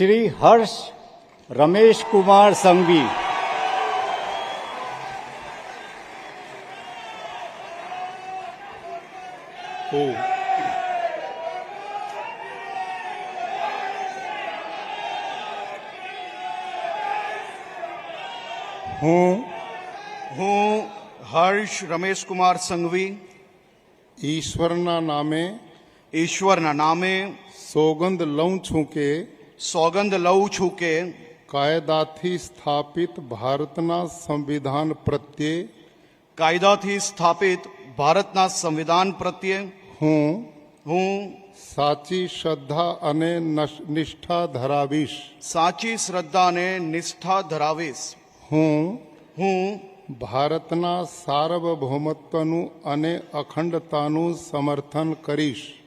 શ્રી હર્ષ રમેશ કુમાર સંઘવી, હું હર્ષ રમેશકુમાર સંઘવી ઈશ્વરના નામે સોગંદ લઉં છું કે સોગંદ લઉં છું કે કાયદાથી સ્થાપિત ભારતના સંવિધાન પ્રત્યે હું સાચી શ્રદ્ધા અને નિષ્ઠા ધરાવીશ. હું ભારતના સાર્વભૌમત્વનું અને અખંડતાનું સમર્થન કરીશ.